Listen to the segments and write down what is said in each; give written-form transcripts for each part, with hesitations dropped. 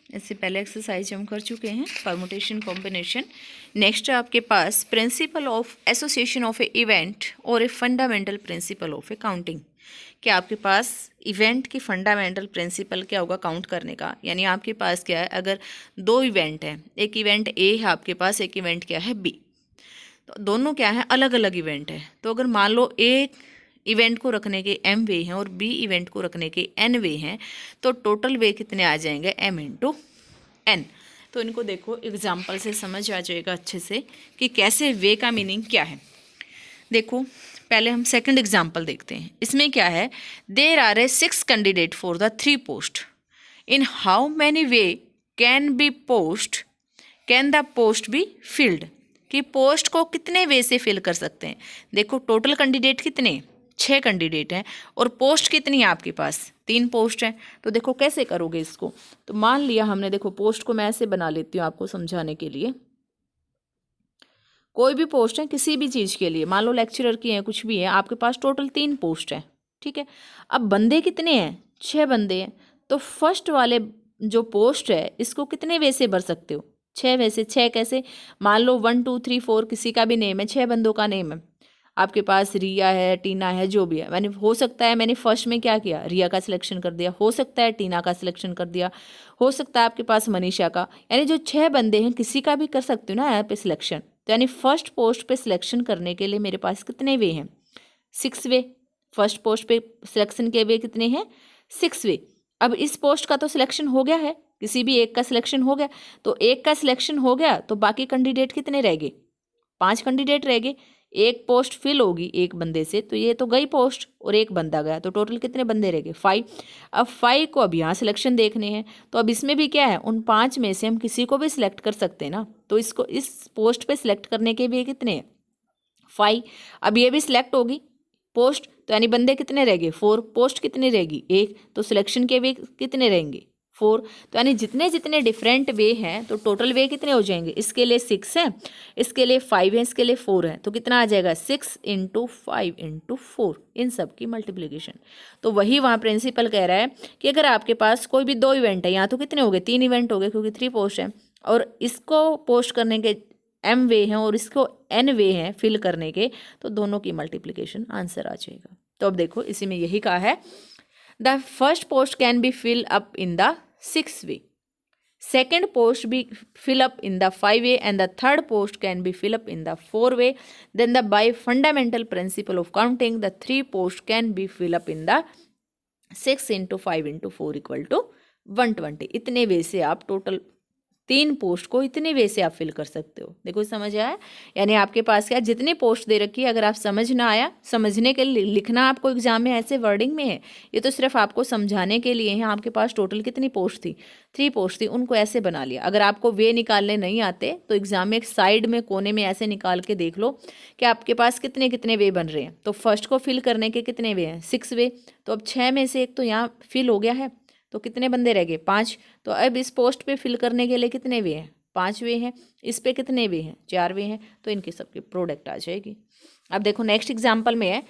इससे पहले एक्सरसाइज हम कर चुके हैं, परमुटेशन कॉम्बिनेशन। नेक्स्ट है आपके पास principle of association of a event और a fundamental principle of a counting. कि आपके पास इवेंट की फंडामेंटल प्रिंसिपल क्या होगा काउंट करने का। यानी आपके पास क्या है, अगर दो इवेंट हैं, एक इवेंट ए है आपके पास, एक इवेंट क्या है बी, तो दोनों क्या है, अलग अलग इवेंट है। तो अगर मान लो एक इवेंट को रखने के m वे हैं और b इवेंट को रखने के n वे हैं, तो टोटल वे कितने आ जाएंगे, m इंटू n। तो इनको देखो एग्जाम्पल से समझ आ जाएगा अच्छे से कि कैसे वे का मीनिंग क्या है। देखो पहले हम सेकंड एग्जाम्पल देखते हैं। इसमें क्या है, there are a 6 candidate for the 3 post, in how many way can be post can the post be filled. कि पोस्ट को कितने वे से फिल कर सकते हैं। देखो टोटल कैंडिडेट कितने, 6 कैंडिडेट हैं और पोस्ट कितनी है आपके पास, 3 पोस्ट हैं। तो देखो कैसे करोगे इसको। तो मान लिया हमने, देखो पोस्ट को मैं ऐसे बना लेती हूँ आपको समझाने के लिए। कोई भी पोस्ट है किसी भी चीज़ के लिए, मान लो लेक्चरर की है, कुछ भी है, आपके पास टोटल 3 पोस्ट है, ठीक है। अब बंदे कितने हैं, 6 बंदे हैं। तो फर्स्ट वाले जो पोस्ट है इसको कितने वे से भर सकते हो, 6 वे से। 6 कैसे, मान लो 1 2 3 4 किसी का भी नेम है, 6 बंदों का नेम है आपके पास, रिया है, टीना है, जो भी है। मैंने हो सकता है मैंने फर्स्ट में क्या किया, रिया का सिलेक्शन कर दिया, हो सकता है टीना का सिलेक्शन कर दिया, हो सकता है आपके पास मनीषा का। यानी जो 6 बंदे हैं किसी का भी कर सकते हो ना यहाँ पे सिलेक्शन। तो यानी फर्स्ट पोस्ट पे सिलेक्शन करने के लिए मेरे पास कितने वे हैं, 6 वे। फर्स्ट पोस्ट पे सिलेक्शन के वे कितने हैं, 6 वे। अब इस पोस्ट का तो सिलेक्शन हो गया है, किसी भी एक का सिलेक्शन हो गया। तो एक का सिलेक्शन हो गया तो बाकी कैंडिडेट कितने रह गए, 5 कैंडिडेट रह गए। एक पोस्ट फिल होगी एक बंदे से, तो ये तो गई पोस्ट और एक बंदा गया, तो टोटल कितने बंदे रह गए, 5। अब 5 को अब यहाँ सिलेक्शन देखने हैं, तो अब इसमें भी क्या है, उन 5 में से हम किसी को भी सिलेक्ट कर सकते हैं ना। तो इसको इस पोस्ट पे सिलेक्ट करने के भी कितने हैं, 5। अब ये भी सिलेक्ट होगी पोस्ट, तो यानी बंदे कितने रह गए, 4। पोस्ट कितनी रहेगी, 1। तो सिलेक्शन के वे कितने रहेंगे, 4। तो यानी जितने जितने डिफरेंट वे हैं तो टोटल वे कितने हो जाएंगे, इसके लिए 6 है, इसके लिए 5 है, इसके लिए 4 है। तो कितना आ जाएगा, 6 इंटू 5 इंटू 4, इन सब की मल्टीप्लीकेशन। तो वही वहाँ प्रिंसिपल कह रहा है कि अगर आपके पास कोई भी 2 इवेंट है, यहाँ तो कितने हो गए, 3 इवेंट हो गए क्योंकि 3 पोस्ट है, और इसको पोस्ट करने के m वे हैं और इसको n वे हैं फिल करने के, तो दोनों की मल्टीप्लिकेशन आंसर आ जाएगा। तो अब देखो इसी में यही कहा है, the first post can be fill up in the 6 way, second post be fill up in the 5 way, and the third post can be fill up in the 4 way. Then the by fundamental principle of counting, the 3 post can be fill up in the 6 into 5 into 4 equal to 120। इतने वे से आप total 3 post को इतने वे से आप fill कर सकते हो। देखो समझ आया, यानी आपके पास क्या जितनी पोस्ट दे रखी है, अगर आप समझ ना आया, समझने के लिए लिखना आपको एग्जाम में ऐसे वर्डिंग में है, ये तो सिर्फ आपको समझाने के लिए है। आपके पास टोटल कितनी पोस्ट थी, 3 पोस्ट थी, उनको ऐसे बना लिया। अगर आपको वे निकालने नहीं आते तो एग्जाम में एक साइड में कोने में ऐसे निकाल के देख लो कि आपके पास कितने कितने वे बन रहे हैं। तो फर्स्ट को फिल करने के कितने वे हैं, 6 वे। तो अब 6 में से एक तो यहाँ फिल हो गया है, तो कितने बंदे रह गए, 5। तो अब इस पोस्ट पे फिल करने के लिए कितने वे हैं, 5 वे हैं। इस पे कितने वे हैं, 4 वे हैं। तो इनके सबके प्रोडक्ट आ जाएगी। अब देखो नेक्स्ट एग्जाम्पल में है,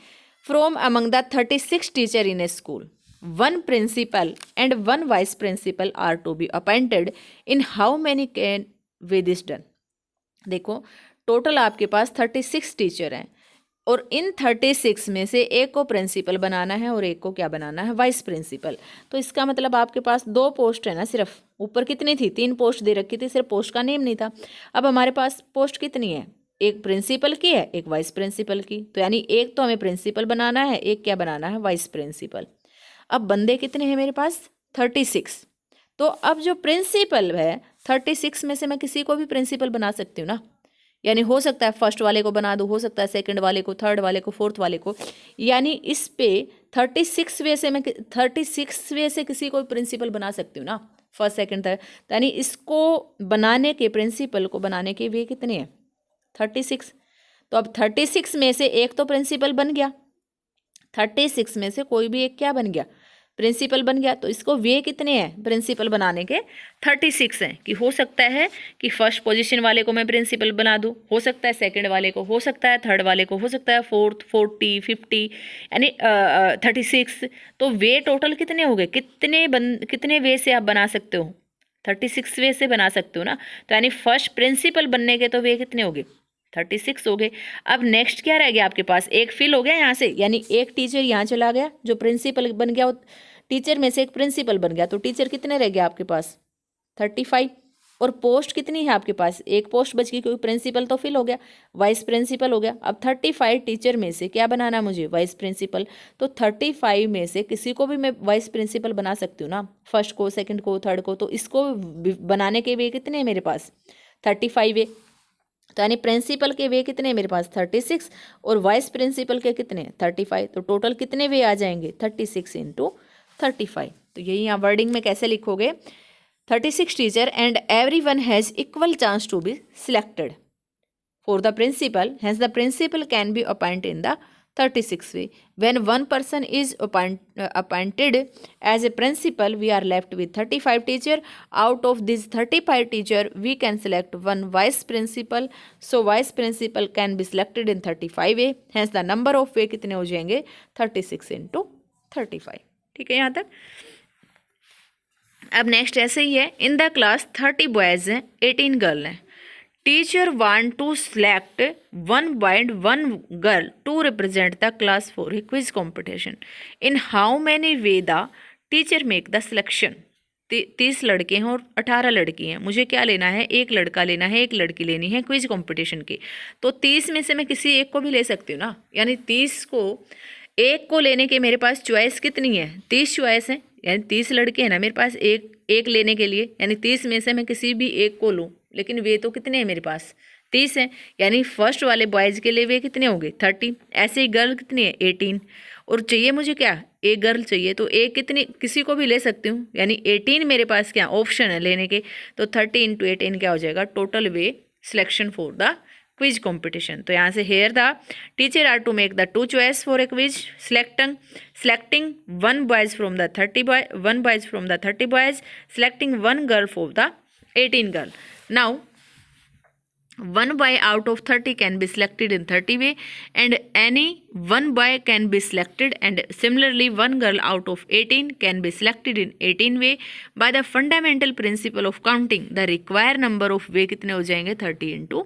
from among the 36 teacher in a school, 1 principal and 1 vice principal are to be appointed, in how many can way this done. देखो टोटल आपके पास 36 टीचर हैं और इन 36 में से एक को प्रिंसिपल बनाना है और एक को क्या बनाना है, वाइस प्रिंसिपल। तो इसका मतलब आपके पास 2 पोस्ट है ना, सिर्फ ऊपर कितनी थी, 3 पोस्ट दे रखी थी, सिर्फ पोस्ट का नेम नहीं था। अब हमारे पास पोस्ट कितनी है, एक प्रिंसिपल की है, एक वाइस प्रिंसिपल की। तो यानी एक तो हमें प्रिंसिपल बनाना है, एक क्या बनाना है, वाइस प्रिंसिपल। अब बंदे कितने हैं मेरे पास, 36। तो अब जो प्रिंसिपल है 36 में से मैं किसी को भी प्रिंसिपल बना सकती हूँ ना। यानी हो सकता है फर्स्ट वाले को बना दो, हो सकता है सेकंड वाले को, थर्ड वाले को, फोर्थ वाले को। यानी इस पे 36 वे से मैं 36 वे से किसी को प्रिंसिपल बना सकती हूँ ना, फर्स्ट सेकंड थर्ड। यानी इसको बनाने के, प्रिंसिपल को बनाने के वे कितने हैं, 36। तो अब 36 में से एक तो प्रिंसिपल बन गया, 36 में से कोई भी एक क्या बन गया, प्रिंसिपल बन गया। तो इसको वे कितने हैं प्रिंसिपल बनाने के, 36 हैं। कि हो सकता है कि फर्स्ट पोजीशन वाले को मैं प्रिंसिपल बना दूं, हो सकता है सेकंड वाले को, हो सकता है थर्ड वाले को, हो सकता है फोर्थ, 40, 50, यानी 36। तो वे टोटल कितने हो गए, कितने वे से आप बना सकते हो, 36 वे से बना सकते हो ना। तो यानी फर्स्ट प्रिंसिपल बनने के तो वे कितने हो गए, 36 हो गए। अब नेक्स्ट क्या रह गया आपके पास, एक फिल हो गया यहाँ से, यानी एक टीचर यहाँ चला गया जो प्रिंसिपल बन गया, टीचर में से एक प्रिंसिपल बन गया, तो टीचर कितने रह गया आपके पास, 35। और पोस्ट कितनी है आपके पास, एक पोस्ट बच गई क्योंकि प्रिंसिपल तो फिल हो गया, वाइस प्रिंसिपल हो गया। अब 35 टीचर में से क्या बनाना मुझे, वाइस प्रिंसिपल। तो 35 में से किसी को भी मैं वाइस प्रिंसिपल बना सकती हूँ ना, फर्स्ट को, सेकंड को, थर्ड को। तो इसको बनाने के वे कितने हैं मेरे पास, 35 वे। तो यानी प्रिंसिपल के वे कितने हैं मेरे पास, 36, और वाइस प्रिंसिपल के कितने, 35। तो टोटल कितने वे आ जाएंगे, 36 × 35। तो यही यहाँ वर्डिंग में कैसे लिखोगे, 36 teacher and everyone has equal chance to be selected for the principal, hence the principal can be appointed in the 36 way. When one person is appointed as a principal, we are left with 35 teacher. Out of these 35 teacher, we can select one vice principal. So vice principal can be selected in 35 way. Hence the number of way कितने हो जाएंगे, 36 × 35। ठीक है यहाँ तक। अब next ऐसे ही है, इन द क्लास 30 बॉयज़ हैं, 18 गर्ल हैं। Teacher want to select 1 boy and 1 girl to represent the class for a quiz competition. In how many way the teacher make the selection. 30 लड़के हैं और 18 लड़की हैं, मुझे क्या लेना है, एक लड़का लेना है, एक लड़की लेनी है क्विज कॉम्पिटिशन की। तो 30 में से मैं किसी एक को भी ले सकती हूँ ना, यानी 30 को, एक को लेने के मेरे पास चॉइस कितनी है, 30 चॉइस है, यानी 30 लड़के हैं ना मेरे पास, एक लेने के लिए, यानी 30 में से मैं किसी भी एक को लूँ, लेकिन वे तो कितने हैं मेरे पास, 30 हैं। यानी फर्स्ट वाले बॉयज़ के लिए वे कितने हो गए, 30। ऐसे ही गर्ल कितनी है, 18। और चाहिए मुझे क्या, एक गर्ल चाहिए, तो एक कितनी, किसी को भी ले सकती हूँ, यानी 18 मेरे पास क्या ऑप्शन है लेने के। तो 30 × 18 क्या हो जाएगा, total way selection for the quiz competition. तो यहाँ से here the teacher are to make the 2 choice for a quiz selecting 1 boys from the 30 boys, selecting 1 girl for the 18 girl. Now 1 boy out of 30 can be selected in 30 way, and any 1 boy can be selected, and similarly 1 girl out of 18 can be selected in 18 way. By the fundamental principle of counting, the required number of way कितने हो जाएंगे, 30 ×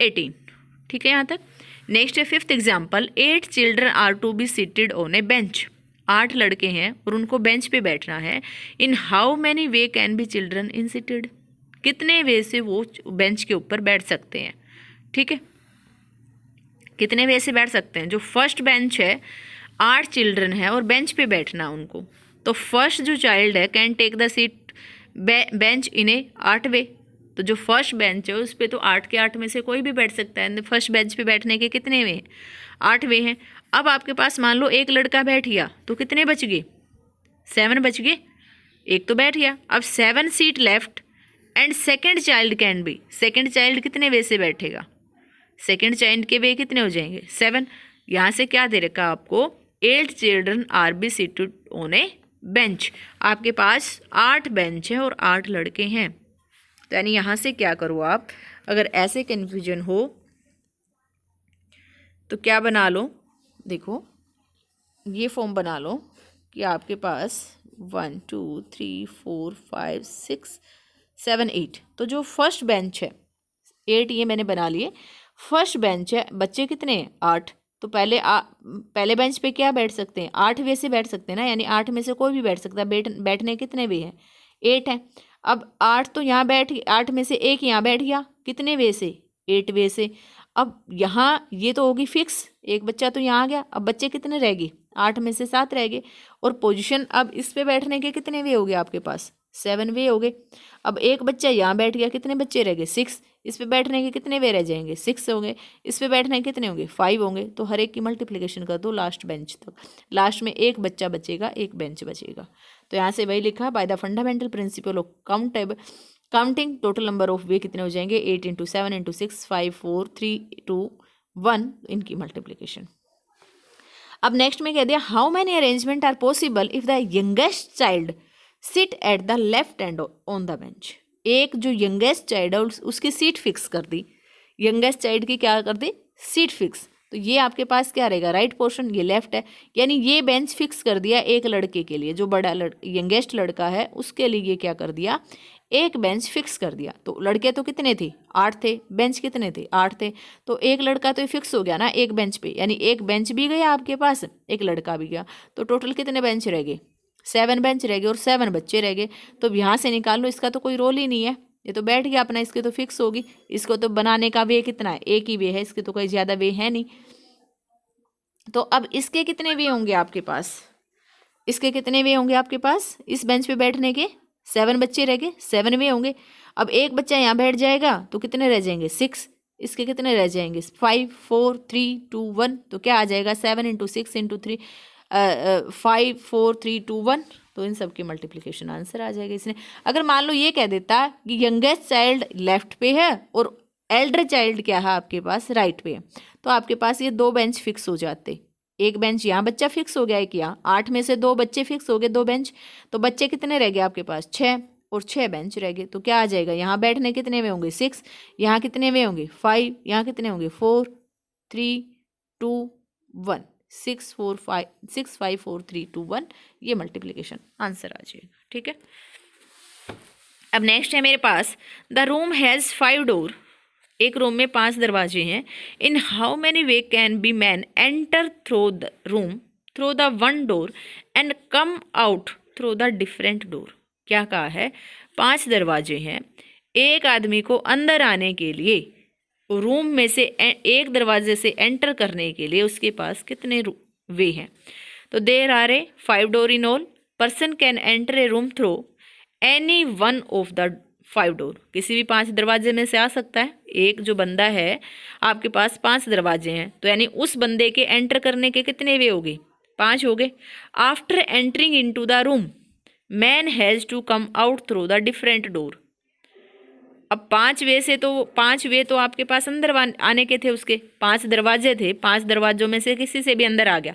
18। ठीक है यहाँ तक। Next है 5th example, 8 children are to be seated on a bench. 8 लड़के हैं और उनको बेंच पे बैठना है। In how many way can be children in seated, कितने वे से वो बेंच के ऊपर बैठ सकते हैं। ठीक है, कितने वे से बैठ सकते हैं। जो फर्स्ट बेंच है, 8 चिल्ड्रन है और बेंच पे बैठना उनको, तो फर्स्ट जो चाइल्ड है can take the seat bench in a 8 way. तो जो फर्स्ट बेंच है उस पर तो 8 के 8 में से कोई भी बैठ सकता है। फर्स्ट बेंच पे बैठने के कितने वे हैं, 8 वे हैं। अब आपके पास मान लो एक लड़का बैठ गया, तो कितने बच गए, 7 बच गए, एक तो बैठ गया। अब 7 seat left and second child can be, second child कितने वे से बैठेगा, सेकंड चाइल्ड के वे कितने हो जाएंगे, 7। यहाँ से क्या दे रखा आपको, 8 children R B seated on a bench. आपके पास 8 बेंच है और 8 लड़के हैं। तो यानी यहाँ से क्या करो आप, अगर ऐसे कन्फ्यूजन हो तो क्या बना लो, देखो ये फॉर्म बना लो कि आपके पास 1 2 3 4 5 6 7 8। तो जो फर्स्ट बेंच है 8, ये मैंने बना लिए। फर्स्ट बेंच है, बच्चे कितने हैं, 8। तो पहले बेंच पे क्या बैठ सकते हैं, 8 वे से बैठ सकते हैं ना, यानी 8 में से कोई भी बैठ सकता है। बैठने कितने वे हैं, 8 हैं। अब 8 तो यहाँ बैठ, 8 में से एक यहाँ बैठ गया, कितने वे से, 8 वे से। अब यहाँ ये तो होगी फिक्स, एक बच्चा तो यहाँ आ गया। अब बच्चे कितने रह गए, 8 में से 7 रह गए। और पोजीशन अब इस पे बैठने के कितने वे हो गए आपके पास, 7 वे हो गए। अब एक बच्चा यहाँ बैठ गया, कितने बच्चे रह गए, 6। इस पे बैठने के कितने वे रह जाएंगे, 6 होंगे। इस पे बैठने के कितने होंगे, 5 होंगे। तो हर एक की मल्टीप्लिकेशन कर दो लास्ट बेंच तक, लास्ट में एक बच्चा बचेगा, एक बेंच बचेगा। तो यहाँ से वही लिखा, by the fundamental principle of counting total number of वे कितने हो जाएंगे, 8 × 7 × 6 5 4 3 2 1, इनकी मल्टीप्लिकेशन। अब नेक्स्ट में कह दिया, how many arrangement are possible if the youngest child sit at the left hand on the bench. एक जो यंगेस्ट चाइल्ड है उसकी सीट फिक्स कर दी, यंगेस्ट चाइल्ड की क्या कर दी, सीट फिक्स। तो ये आपके पास क्या रहेगा, राइट पोर्शन, ये लेफ्ट है। यानी ये बेंच फिक्स कर दिया एक लड़के के लिए, जो बड़ा यंगेस्ट लड़का है उसके लिए ये क्या कर दिया, एक बेंच फिक्स कर दिया। तो लड़के तो कितने थे, 8 थे, बेंच कितने थे, 8 थे, तो एक लड़का तो फिक्स हो गया ना एक बेंच पे, यानी एक बेंच भी गया आपके पास, एक लड़का भी गया, तो टोटल कितने बेंच रह गए, 7 बेंच रह गए और 7 बच्चे रह गए। तो यहाँ से निकाल लो, इसका तो कोई रोल ही नहीं है, ये तो बैठ गया अपना, इसके तो फिक्स होगी। इसको तो बनाने का वे कितना है, एक ही वे है, इसके तो कोई ज़्यादा वे है नहीं। तो अब इसके कितने वे होंगे आपके पास, इसके कितने वे होंगे आपके पास, इस बेंच पे बैठने के 7 बच्चे रह गए, 7 वे होंगे। अब एक बच्चा यहाँ बैठ जाएगा तो कितने रह जाएंगे, 6, इसके कितने रह जाएंगे, 5 4 3 2 1, तो क्या आ जाएगा, 7 × 6 × 3 5 4 3 2 1, तो इन सब की मल्टीप्लिकेशन आंसर आ जाएगा। इसने अगर मान लो ये कह देता कि यंगेस्ट चाइल्ड लेफ्ट पे है और एल्डर चाइल्ड क्या है आपके पास राइट पे है, तो आपके पास ये 2 बेंच फिक्स हो जाते, एक बेंच यहाँ बच्चा फिक्स हो गया, एक यहाँ, 8 में से 2 बच्चे फिक्स हो गए, 2 बेंच, तो बच्चे कितने रह गए आपके पास, 6, और 6 बेंच रह गए। तो क्या आ जाएगा, यहाँ बैठने कितने में होंगे, 6, यहाँ कितने में होंगे, 5, यहाँ कितने होंगे, 4 3 2 1, 6 4 5 6 5 4 3 2 1, ये मल्टीप्लिकेशन आंसर आ जाएगा। ठीक है, अब नेक्स्ट है मेरे पास, द रूम हैज़ 5 डोर, एक रूम में 5 दरवाजे हैं। इन how many way can B man enter through the room through the one door and come out through the different door. क्या कहा है, 5 दरवाजे हैं, एक आदमी को अंदर आने के लिए रूम में से एक दरवाजे से एंटर करने के लिए उसके पास कितने वे हैं। तो there are a 5 door in all, person can enter a room through any one of the 5 door, किसी भी 5 दरवाजे में से आ सकता है। एक जो बंदा है आपके पास 5 दरवाजे हैं, तो यानी उस बंदे के एंटर करने के कितने वे हो गए, 5 हो गए। After entering into the room man has to come out through the different door. अब 5 वे से तो 5 वे तो आपके पास अंदर आने के थे, उसके 5 दरवाजे थे, 5 दरवाजों में से किसी से भी अंदर आ गया,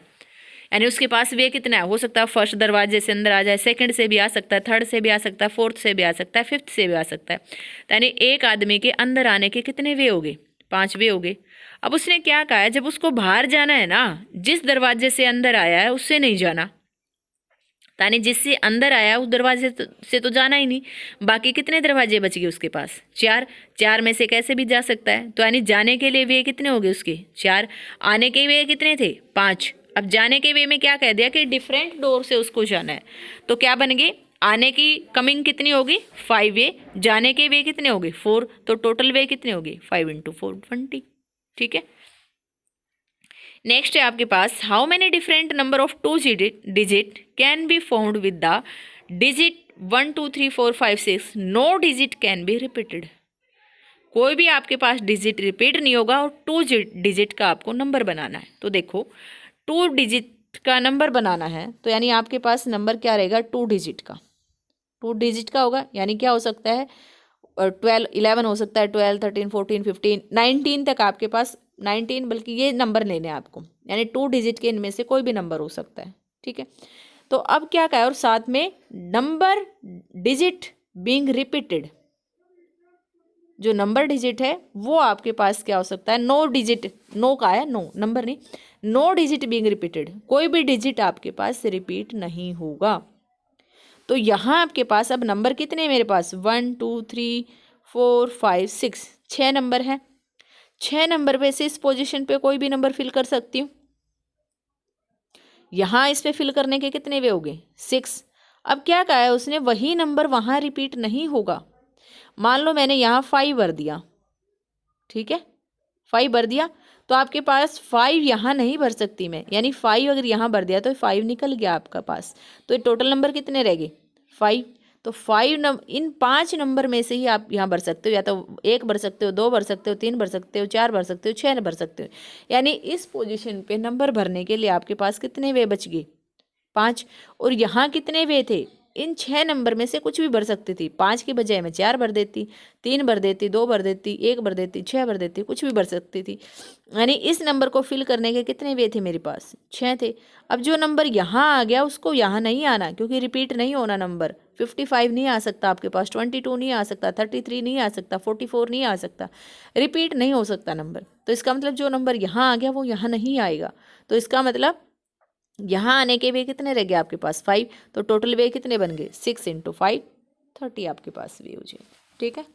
यानी उसके पास वे कितना है, हो सकता है फर्स्ट दरवाजे से अंदर आ जाए, सेकंड से भी आ सकता है, थर्ड से भी आ सकता है, फोर्थ से भी आ सकता है, फिफ्थ से भी आ सकता है। यानी एक आदमी के अंदर आने के कितने वे हो गए, 5 वे हो गए। अब उसने क्या कहा है, जब उसको बाहर जाना है ना, जिस दरवाजे से अंदर आया है उससे नहीं जाना, यानी जिससे अंदर आया उस दरवाजे से तो जाना ही नहीं। बाकी कितने दरवाजे बच गए उसके पास, 4, 4 में से कैसे भी जा सकता है, तो यानी जाने के लिए वे कितने हो गए उसके 4, आने के वे कितने थे 5। अब जाने के वे में क्या कह दिया कि डिफरेंट डोर से उसको जाना है, तो क्या बन गए, आने की कमिंग कितनी होगी 5 वे, जाने के वे कितने हो गए 4, तो टोटल वे कितने हो गए 5 × 4 20। ठीक है, नेक्स्ट है आपके पास, how many different number of 2 digit can be found with the digit 1 2 3 4 5 6, no digit can be repeated. कोई भी आपके पास डिजिट रिपीट नहीं होगा और 2 डिजिट का आपको नंबर बनाना है। तो देखो 2 डिजिट का नंबर बनाना है, तो यानी आपके पास नंबर क्या रहेगा, 2 डिजिट का, 2 डिजिट का होगा। यानी क्या हो सकता है, 12 11 हो सकता है, 12 13 14 15 19 तक आपके पास, 19 बल्कि ये नंबर लेने हैं आपको, यानी 2 डिजिट के इनमें से कोई भी नंबर हो सकता है। ठीक है, तो अब क्या कहा है, और साथ में नंबर डिजिट बीइंग रिपीटेड, जो नंबर डिजिट है वो आपके पास क्या हो सकता है, नो डिजिट, नो का है, नो नंबर नहीं, नो डिजिट बीइंग रिपीटेड, कोई भी डिजिट आपके पास रिपीट नहीं होगा। तो यहाँ आपके पास अब नंबर कितने हैं मेरे पास, 1 2 3 4 5 6, 6 नंबर है। 6 नंबर पे से इस पोजीशन पे कोई भी नंबर फिल कर सकती हूँ। यहाँ इस पे फिल करने के कितने वे हो गए 6। अब क्या कहा है उसने, वही नंबर वहाँ रिपीट नहीं होगा। मान लो मैंने यहाँ 5 भर दिया, ठीक है 5 भर दिया, तो आपके पास 5 यहाँ नहीं भर सकती मैं, यानी 5 अगर यहाँ भर दिया तो 5 निकल गया आपका पास, तो टोटल नंबर कितने रह गए 5। तो 5 इन 5 नंबर में से ही आप यहाँ भर सकते हो, या तो 1 भर सकते हो, 2 भर सकते हो, 3 भर सकते हो, 4 भर सकते हो, 6 भर सकते हो। यानी इस पोजीशन पे नंबर भरने के लिए आपके पास कितने वे बच गए 5। और यहाँ कितने वे थे, इन 6 नंबर में से कुछ भी भर सकती थी। 5 की बजाय मैं 4 भर देती, 3 भर देती, 2 भर देती, 1 भर देती, 6 भर देती, कुछ भी भर सकती थी। यानी इस नंबर को फिल करने के कितने वे थे मेरे पास? 6 थे। अब जो नंबर यहाँ आ गया उसको यहाँ नहीं आना, क्योंकि रिपीट नहीं होना नंबर। 55 नहीं आ सकता आपके पास, 22 नहीं आ सकता, 33 नहीं आ सकता, 44 नहीं आ सकता, रिपीट नहीं हो सकता नंबर। तो इसका मतलब जो नंबर यहाँ आ गया वो यहाँ नहीं आएगा। तो इसका मतलब यहाँ आने के वे कितने रह गए आपके पास? 5। तो टोटल वे कितने बन गए? 6 × 5 30 आपके पास वे हो जाए। ठीक है।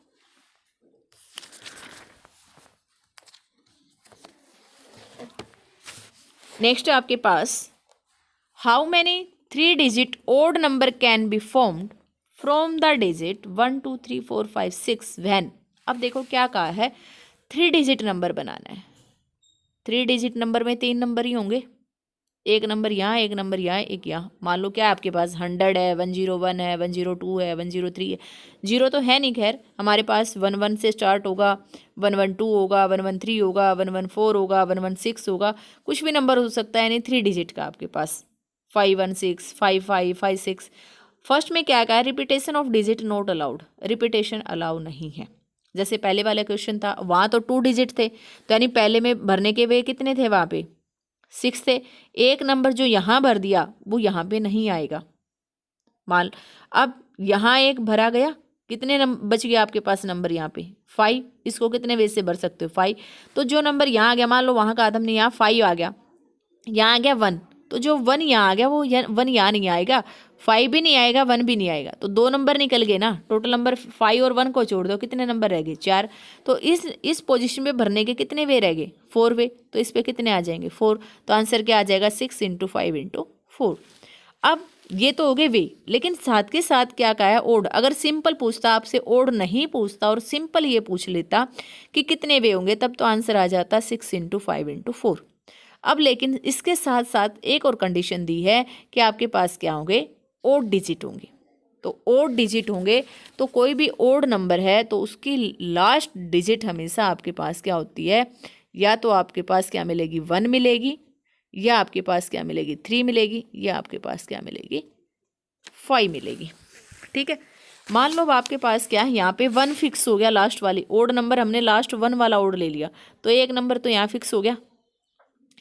नेक्स्ट है आपके पास, how many 3 digit odd number can be formed from the digit 1 2 3 4 5 6 when. अब देखो क्या कहा है, 3 डिजिट नंबर बनाना है। 3 डिजिट नंबर में 3 नंबर ही होंगे, एक नंबर यहाँ, एक नंबर यहाँ, एक यहाँ। मान लो क्या आपके पास 100 है, 101 है, 102 है, 103 है। जीरो तो है नहीं, खैर हमारे पास 11 से स्टार्ट होगा, 112 होगा, 113 होगा, 114 होगा, 116 होगा, कुछ भी नंबर हो सकता है। यानी 3 डिजिट का आपके पास 516, 55, 56। फर्स्ट में क्या कहा है, repetition of digit not allowed, repetition allow नहीं है। जैसे पहले वाला क्वेश्चन था, वहाँ तो 2 डिजिट थे, तो यानी पहले में भरने के वे कितने थे? वहाँ पे 6 थे। एक नंबर जो यहाँ भर दिया वो यहाँ पे नहीं आएगा। मान अब यहाँ एक भरा गया, कितने नंबर बच गया आपके पास नंबर यहाँ पे? 5। इसको कितने वे से भर सकते हो? 5। तो जो नंबर यहाँ आ गया, मान लो वहाँ का आदम नहीं, यहाँ 5 आ गया, यहाँ आ गया 1, तो जो 1 यहाँ आ गया वो 1 यहाँ नहीं आएगा, 5 भी नहीं आएगा, 1 भी नहीं आएगा। तो 2 नंबर निकल गए ना। टोटल नंबर 5 और 1 को छोड़ दो, कितने नंबर रह गए? 4। तो इस पोजीशन पे भरने के कितने वे रह गए? 4 वे। तो इस पे कितने आ जाएंगे? 4। तो आंसर क्या आ जाएगा? 6 × 5 × 4। अब ये तो हो गए वे, लेकिन साथ के साथ क्या कहा है? ओड। अगर सिंपल पूछता आपसे, ओड नहीं पूछता और सिंपल ये पूछ लेता कि कितने वे होंगे, तब तो आंसर आ जाता 6 × 5 × 4। अब लेकिन इसके साथ साथ एक और कंडीशन दी है कि आपके पास क्या होंगे? ओड डिजिट होंगे। तो ओड डिजिट होंगे तो कोई भी ओड नंबर है तो उसकी लास्ट डिजिट हमेशा आपके पास क्या होती है? या तो आपके पास क्या मिलेगी? 1 मिलेगी, या आपके पास क्या मिलेगी? 3 मिलेगी, या आपके पास क्या मिलेगी? 5 मिलेगी। ठीक है। मान लो आपके पास क्या है, यहाँ पे 1 फिक्स हो गया, लास्ट वाली ओड नंबर हमने लास्ट 1 वाला ओड ले लिया, तो एक नंबर तो यहाँ फिक्स हो गया,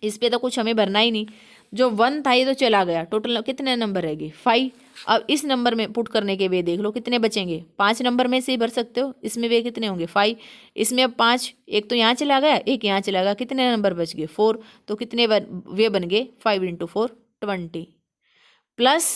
इस पे तो कुछ हमें भरना ही नहीं। जो 1 था ये तो चला गया, टोटल कितने नंबर रहेंगे? 5। अब इस नंबर में पुट करने के वे देख लो कितने बचेंगे? 5 नंबर में से ही भर सकते हो, इसमें वे कितने होंगे? 5। इसमें अब 5, एक तो यहाँ चला गया, एक यहाँ चला गया, कितने नंबर बच गए? 4। तो कितने वे बन गए? 5 × 4 20 प्लस,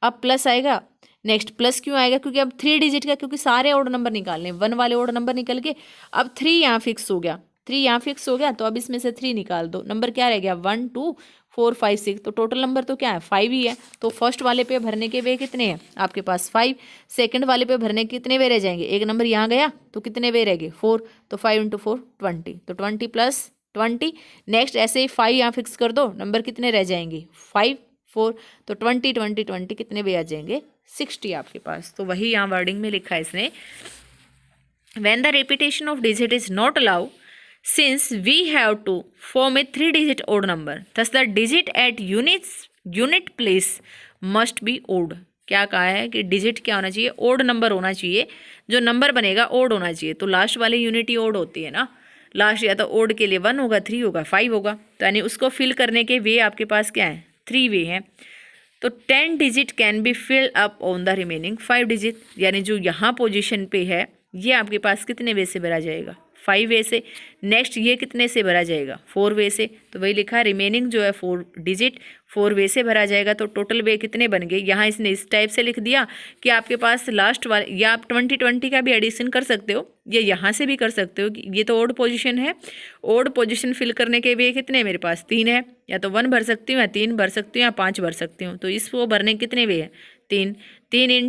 अब प्लस आएगा। नेक्स्ट प्लस क्यों आएगा? क्योंकि अब 3 डिजिट का, क्योंकि सारे ओड नंबर निकालने, 1 वाले ओड नंबर निकल के अब 3 यहाँ फिक्स हो गया, 3 यहाँ फिक्स हो गया, तो अब इसमें से 3 निकाल दो, नंबर क्या रह गया? 1 2 4 5 6। तो टोटल नंबर तो क्या है? 5 ही है। तो फर्स्ट वाले पे भरने के वे कितने हैं आपके पास? 5। सेकंड वाले पे भरने के कितने वे रह जाएंगे? एक नंबर यहाँ गया तो कितने वे रह गए? 4। तो 5 × 4 20, तो 20 + 20। नेक्स्ट ऐसे ही 5 यहाँ फिक्स कर दो, नंबर कितने रह जाएंगे? 5 4। तो 20 20 20 कितने वे आ जाएंगे? 60 आपके पास। तो वही यहाँ वर्डिंग में लिखा है इसने, when the repetition of digit is not allow since we have to form a 3-digit odd number, thus the digit at unit place must be odd। क्या कहा है कि डिजिट क्या होना चाहिए? ओड नंबर होना चाहिए, जो नंबर बनेगा ओड होना चाहिए। तो लास्ट वाले यूनिट ही ओड होती है ना, लास्ट या तो ओड के लिए 1 होगा, 3 होगा, 5 होगा। तो यानी उसको फिल करने के वे आपके पास क्या है? 3 वे हैं। तो 10 digit can be fill up on the remaining 5 digit, यानी जो यहाँ पोजिशन पे है ये आपके पास कितने वे से भरा जाएगा? 5 वे से। नेक्स्ट ये कितने से भरा जाएगा? 4 वे से। तो वही लिखा है, रिमेनिंग जो है 4 डिजिट 4 वे से भरा जाएगा। तो टोटल वे कितने बन गए? यहाँ इसने इस टाइप से लिख दिया कि आपके पास लास्ट वाले, या आप 20 का भी एडिशन कर सकते हो, या यहाँ से भी कर सकते हो कि ये तो ओड पोजीशन है। ओड पोजीशन फिल करने के वे कितने मेरे पास? 3 है। या तो 1 भर सकती हूँ, या 3 भर सकती हूँ, या 5 भर सकती हूँ। तो इसको भरने कितने वे हैं? 3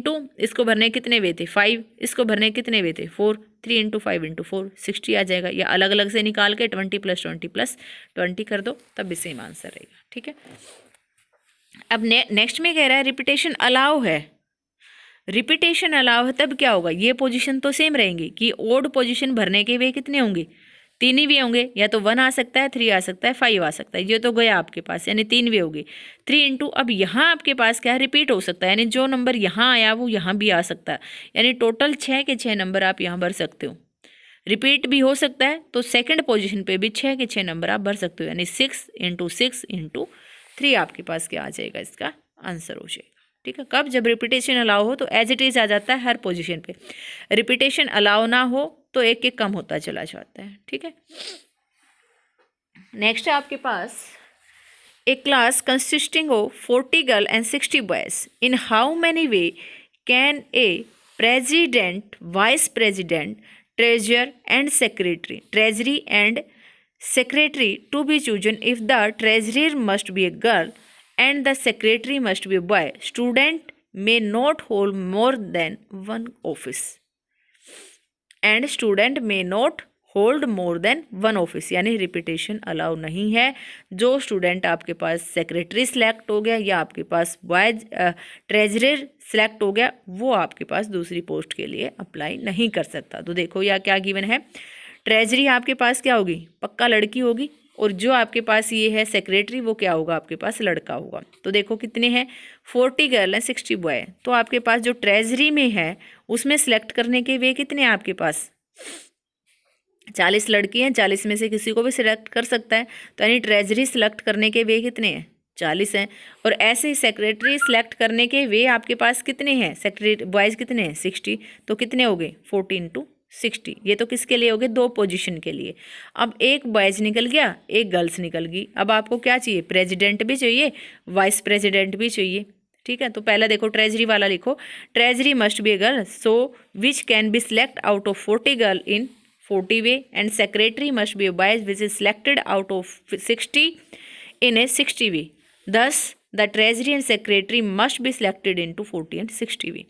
× इसको भरने कितने वे थे? 5। इसको भरने कितने वे थे? 4। 3 × 5 × 4 60 आ जाएगा। या अलग अलग से निकाल के 20 + 20 + 20 कर दो, तब भी सेम आंसर रहेगा। ठीक है। अब नेक्स्ट में कह रहा है रिपीटेशन अलाउ है। रिपीटेशन अलाउ है तब क्या होगा? ये पोजीशन तो सेम रहेंगी कि ओड पोजीशन भरने के वे कितने होंगे? तीन ही वे होंगे, या तो 1 आ सकता है, 3 आ सकता है, 5 आ सकता है, ये तो गया आपके पास, यानी 3 वे होगी। 3 इंटू, अब यहाँ आपके पास क्या है, रिपीट हो सकता है, यानी जो नंबर यहाँ आया वो यहाँ भी आ सकता है, यानी टोटल 6 के 6 नंबर आप यहाँ भर सकते हो। रिपीट भी हो सकता है, तो सेकंड पोजीशन पे भी 6 के 6 नंबर आप भर सकते हो, यानी 6 इंटू 6 इंटू 3 आपके पास क्या आ जाएगा, इसका आंसर हो जाएगा। ठीक है, कब, जब रिपीटेशन अलाउ हो तो एज इट इज आ जाता है हर पोजीशन पे, रिपीटेशन अलाउ ना हो तो एक एक कम होता चला जाता है। ठीक है, नेक्स्ट है आपके पास a class consisting of 40 girl and 60 boys, in how many way can a president, vice president, treasurer and secretary, treasury and secretary to be chosen if the treasurer must be a girl and the secretary must be a boy. Student may not hold more than one office and student may not hold more than 1 office, यानी repetition allow नहीं है। जो student आपके पास secretary select हो गया या आपके पास boys treasurer select हो गया, वो आपके पास दूसरी पोस्ट के लिए अप्लाई नहीं कर सकता। तो देखो या क्या गिवन है, ट्रेजरी आपके पास क्या होगी, पक्का लड़की होगी, और जो आपके पास ये है सेक्रेटरी वो क्या होगा, आपके पास लड़का होगा। तो देखो कितने हैं, 40 गर्ल है 60 बॉय, तो आपके पास जो ट्रेजरी में है उसमें सेलेक्ट करने के वे कितने हैं आपके पास, 40 लड़की हैं, 40 में से किसी को भी सिलेक्ट कर सकता है, तो यानी ट्रेजरी सिलेक्ट करने के वे कितने हैं, 40 हैं। और ऐसे ही सेक्रेटरी सिलेक्ट करने के वे आपके पास कितने हैं, सेक्रेटरी बॉयज़ कितने हैं 60, तो कितने हो गए 14 टू 60, ये तो किसके लिए हो गए, 2 पोजीशन के लिए। अब एक बॉयज़ निकल गया, एक गर्ल्स निकल गई, अब आपको क्या चाहिए, प्रेजिडेंट भी चाहिए, वाइस प्रेजिडेंट भी चाहिए। ठीक है, तो पहला देखो ट्रेजरी वाला लिखो, treasury must be a girl so which can be select out of 40 girl in 40 way and secretary must be a boy which is selected out of 60 in a 60 way. Thus, the treasury and secretary must be selected into 40 and 60 way.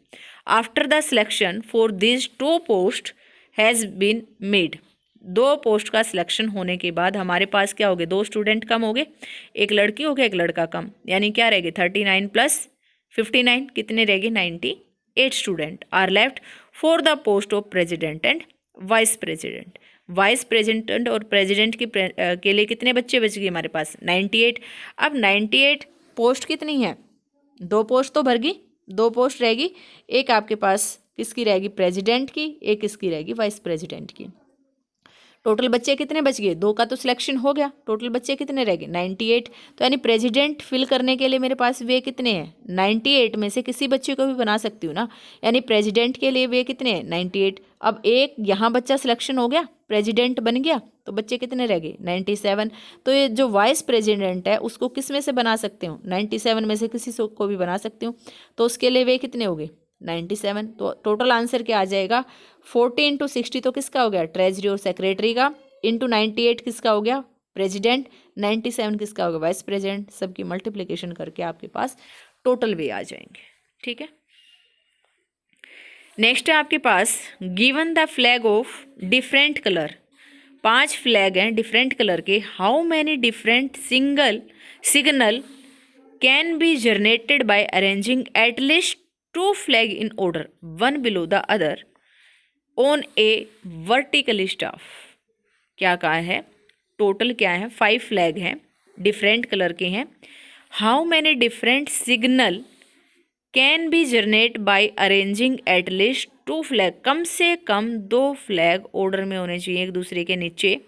After the selection for these 2 posts has been made, 2 post का selection होने के बाद हमारे पास क्या हो गए, 2 student कम हो गए, एक लड़की हो गया, एक लड़का कम, यानी क्या रह गए 39 प्लस 59 कितने रह गए, 98 student are left for the post of president and vice president. Vice president और प्रेसिडेंट के लिए कितने बच्चे बच गए हमारे पास, 98। अब 98 पोस्ट कितनी है, 2 पोस्ट तो भर गई, 2 पोस्ट रहेगी, एक आपके पास किसकी रहेगी, प्रेसिडेंट की, एक किसकी रहेगी, वाइस प्रेसिडेंट की। टोटल बच्चे कितने बच गए, 2 का तो सिलेक्शन हो गया, टोटल बच्चे कितने रह गए 98। तो यानी प्रेसिडेंट फिल करने के लिए मेरे पास वे कितने हैं, 98 में से किसी बच्चे को भी बना सकती हूँ ना, यानी प्रेसिडेंट के लिए वे कितने हैं 98। अब एक यहाँ बच्चा सिलेक्शन हो गया, प्रेसिडेंट बन गया, तो बच्चे कितने रह गए 97। तो ये जो वाइस प्रेसिडेंट है उसको किस में से बना सकते हो, 97 में से किसी को भी बना सकती हूँ, तो उसके लिए वे कितने हो गए 97। तो टोटल आंसर क्या आ जाएगा, 40 इंटू 60 तो किसका हो गया, ट्रेजरी और सेक्रेटरी का, इंटू 98 किसका हो गया, प्रेसिडेंट, 97 किसका हो गया, वाइस प्रेसिडेंट, सबकी मल्टीप्लिकेशन करके आपके पास टोटल वे आ जाएंगे। ठीक है, नेक्स्ट है आपके पास given the flag of different colour, 5 flag हैं डिफरेंट कलर के, how many different signal can be generated by arranging at least 2 flag in order 1 below the other on a vertical staff. क्या कहा है, total क्या है, 5 flag हैं different colour के हैं, how many different signal can be generate by arranging at least 2 flag, कम से कम 2 फ्लैग ऑर्डर में होने चाहिए एक दूसरे के नीचे,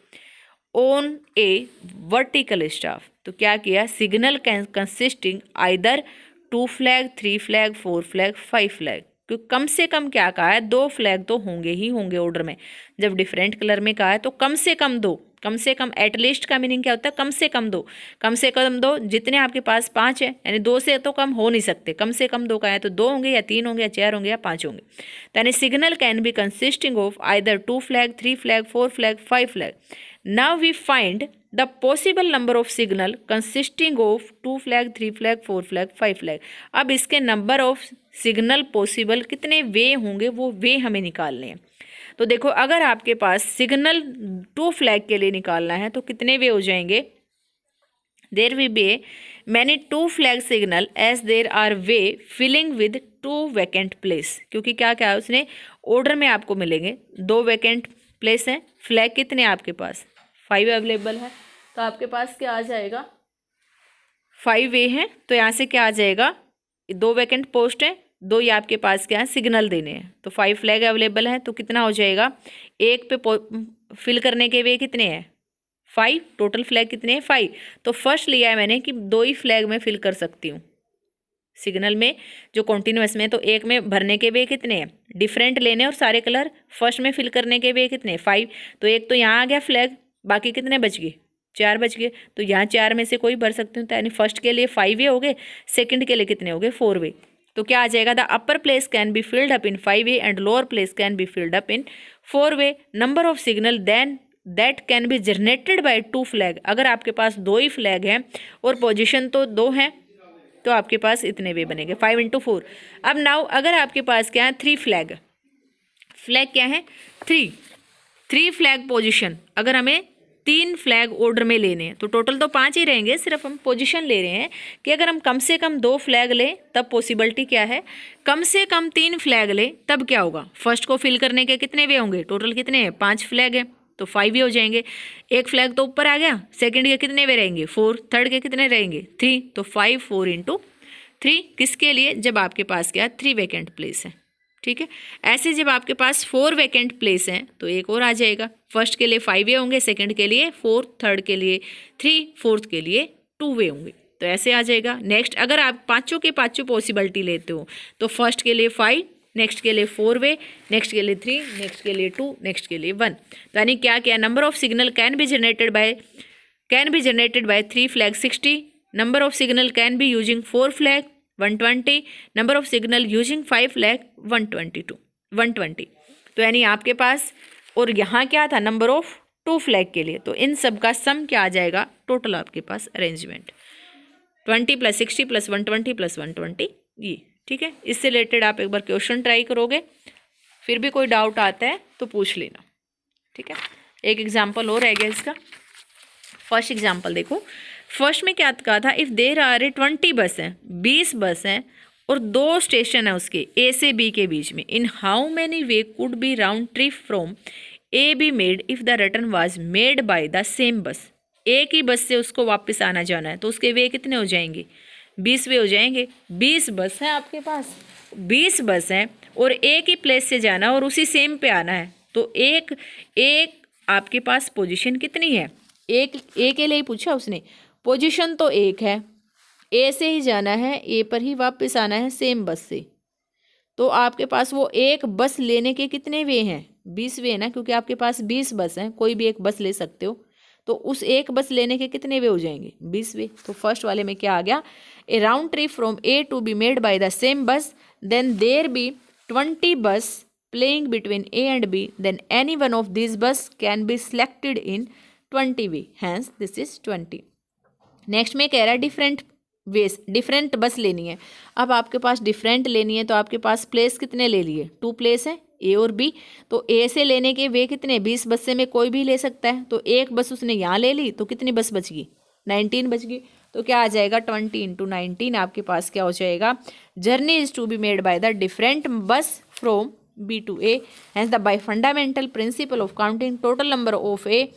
ऑन ए वर्टिकल स्टाफ। तो क्या किया, signal consisting either 2 flag 3 flag 4 flag 5 flag, क्योंकि कम से कम क्या कहा है, 2 फ्लैग तो होंगे ही होंगे ऑर्डर में। जब डिफरेंट कलर में कहा है तो कम से कम 2, कम से कम, एटलीस्ट का मीनिंग क्या होता है, कम से कम 2, कम से कम 2, जितने आपके पास 5 है, यानी 2 से तो कम हो नहीं सकते, कम से कम 2 का है तो 2 होंगे या 3 होंगे या 4 होंगे या 5 होंगे। तो यानी signal can be consisting of either 2 flag 3 flag 4 flag 5 flag. Now we find the possible number of signal consisting of 2 flag 3 flag 4 flag 5 flag. अब इसके नंबर ऑफ सिग्नल पॉसिबल कितने वे होंगे, वो वे हमें निकालने हैं। तो देखो अगर आपके पास सिग्नल 2 फ्लैग के लिए निकालना है तो कितने वे हो जाएंगे, there will be many 2 flag signal as there are way filling with 2 vacant place, क्योंकि क्या क्या उसने ऑर्डर में आपको मिलेंगे, 2 वैकेंट प्लेस हैं, फ्लैग कितने आपके पास 5 अवेलेबल है, तो आपके पास क्या आ जाएगा, 5 वे हैं, तो यहाँ से क्या आ जाएगा, 2 वैकेंट पोस्ट है, 2 ये आपके पास क्या है, सिग्नल देने हैं, तो 5 फ्लैग अवेलेबल है, तो कितना हो जाएगा, एक पे फिल करने के वे कितने हैं, 5, टोटल फ्लैग कितने हैं, 5। तो फर्स्ट लिया है मैंने कि 2 ही फ्लैग में फिल कर सकती हूँ सिग्नल में, जो कॉन्टिन्यूस में, तो एक में भरने के वे कितने हैं, डिफरेंट लेने और सारे कलर, फर्स्ट में फिल करने के वे कितने, 5। तो एक तो यहाँ आ गया फ्लैग, बाकी कितने बच गए, 4 बच गए, तो यहाँ 4 में से कोई भर सकते हो, तो यानी फर्स्ट के लिए 5 वे हो गए, सेकंड के लिए कितने हो गए, 4 वे। तो क्या आ जाएगा, the upper place can be filled up in 5 way and lower place can be filled up in 4 way, number of signal then that can be generated by 2 flag. अगर आपके पास 2 ही फ्लैग हैं और पोजिशन तो 2 हैं, तो आपके पास इतने वे बनेंगे, 5 × 4। अब नाउ अगर आपके पास क्या है, 3 फ्लैग, फ्लैग क्या है, 3 फ्लैग पोजीशन, अगर हमें 3 फ्लैग ऑर्डर में लेने हैं, तो टोटल तो 5 ही रहेंगे, सिर्फ हम पोजीशन ले रहे हैं कि अगर हम कम से कम 2 फ्लैग लें तब पॉसिबिलिटी क्या है, कम से कम 3 फ्लैग लें तब क्या होगा, फर्स्ट को फिल करने के कितने वे होंगे, टोटल कितने हैं, 5 फ्लैग हैं, तो 5 ही हो जाएंगे, एक फ्लैग तो ऊपर आ गया, सेकंड के कितने वे रहेंगे, 4, थर्ड के कितने रहेंगे, 3, तो 5 4 × 3 किसके लिए, जब आपके पास क्या 3 वैकेंट प्लेस है, ठीक है। ऐसे जब आपके पास 4 वैकेंट प्लेस हैं, तो एक और आ जाएगा, फर्स्ट के लिए 5 वे होंगे, सेकंड के लिए 4, थर्ड के लिए 3, फोर्थ के लिए 2 वे होंगे, तो ऐसे आ जाएगा। नेक्स्ट अगर आप पाँचों के पाँचों पॉसिबिलिटी लेते हो, तो फर्स्ट के लिए 5, नेक्स्ट के लिए 4 वे, नेक्स्ट के लिए 3, नेक्स्ट के लिए 2, नेक्स्ट के लिए 1, तो यानी क्या क्या, number of signal can be generated bye 3 flag 60, number of signal can be using 4 flag 120, number of signal using 5 flag 120। तो यानी आपके पास, और यहाँ क्या था, नंबर ऑफ 2 फ्लैग के लिए, तो इन सब का सम क्या आ जाएगा, टोटल आपके पास अरेंजमेंट 20 + 60 + 120 + 120 ये, ठीक है। इससे रिलेटेड आप एक बार क्वेश्चन ट्राई करोगे, फिर भी कोई डाउट आता है तो पूछ लेना, ठीक है। एक एग्जाम्पल और रह गया इसका, फर्स्ट एग्जाम्पल देखो, फर्स्ट में क्या कहा था, इफ़ देर आर 20 बस हैं, 20 बस हैं और 2 स्टेशन है उसके ए से बी के बीच में, इन how many way could be round trip from A be made if the return was made by the same बस। एक ही बस से उसको वापस आना जाना है, तो उसके वे कितने हो जाएंगे, 20 वे हो जाएंगे। 20 बस हैं आपके पास, 20 बस हैं और एक ही प्लेस से जाना और उसी सेम पे आना है, तो एक आपके पास पोजीशन कितनी है, एक के लिए ही पूछा उसने, पोजीशन तो एक है, ए से ही जाना है, ए पर ही वापस आना है सेम बस से, तो आपके पास वो एक बस लेने के कितने वे हैं, 20 वे है ना, क्योंकि आपके पास 20 बस हैं, कोई भी एक बस ले सकते हो, तो उस एक बस लेने के कितने वे हो जाएंगे, 20 वे। तो फर्स्ट वाले में क्या आ गया, a round trip from A to B made by the same bus, then there be 20 bus plying between A and B, then any one of this bus can be selected in 20 way, hence this is 20। Next में कह रहा है different बस लेनी है। अब आपके पास different लेनी है, तो आपके पास प्लेस कितने ले लिए, 2 प्लेस है, ए और बी, तो ए से लेने के वे कितने, 20 बस से में कोई भी ले सकता है, तो एक बस उसने यहाँ ले ली, तो कितनी बस बच गई, 19 बच गई। तो क्या आ जाएगा, 20 × 19 आपके पास क्या हो जाएगा, journey is to B made by the different bus from B to A, hence the by fundamental principle of counting total number of a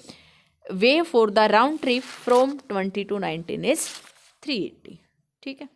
way for the round trip from 20 to 19 is 380, ठीक है।